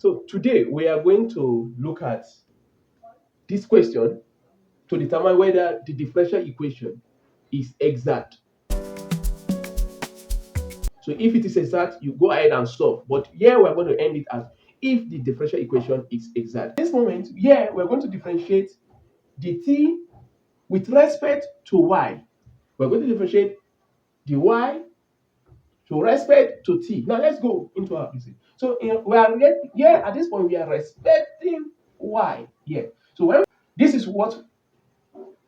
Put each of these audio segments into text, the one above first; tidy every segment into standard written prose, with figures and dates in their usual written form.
So today we are going to look at this question to determine whether the differential equation is exact. So if it is exact, you go ahead and solve. But here we're going to end it as if the differential equation is exact. At this moment, here we're going to differentiate the t with respect to y. We're going to differentiate the y to respect to t. Now let's go into our reason. So we are here at this point we are respecting y here. So when this is what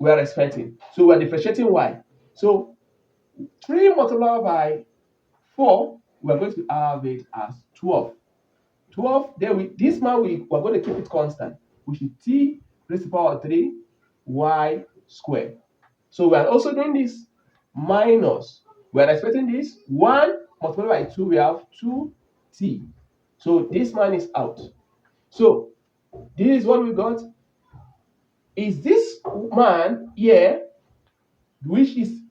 we are expecting. So we are differentiating y. So 3 multiplied by 4, we are going to have it as 12. 12, then this man we're going to keep it constant, which is t raised to the power of 3 y squared. So we are also doing this minus. We are expecting this 1 multiplied by 2, we have 2t. So this man is out. So this is what we got. Is this man here, which is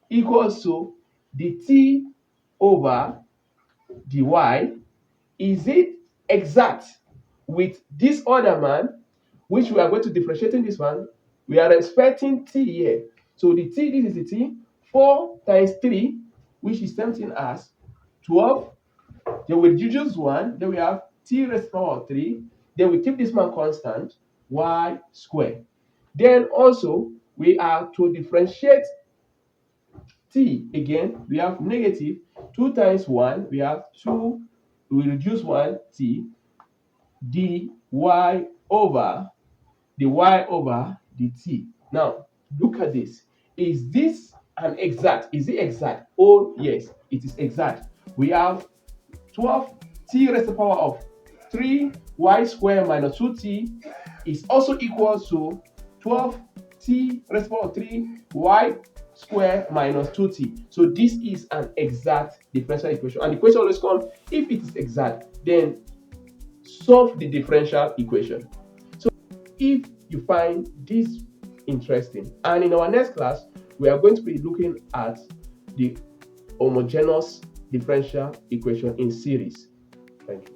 equals to the t over the y, is it exact with this other man, which we are going to differentiate in this one? We are expecting t here. So the t, this is the t, 4 times 3, which is something as 12. Then we reduce 1, then we have t raised to the power of 3. Then we keep this man constant, y squared. Then also, we are to differentiate t again. We have negative 2 times 1, we have 2, we reduce 1 t, dy over the t. Now, look at this. Is this an exact? Is it exact? Oh, yes, it is exact. We have 12 t raised to the power of 3 y squared minus 2t is also equal to 12 t raised to the power of 3 y squared minus 2t. So this is an exact differential equation. And the question always comes, if it is exact, then solve the differential equation. So if you find this interesting, and in our next class, we are going to be looking at the homogeneous differential equation in series. Thank you.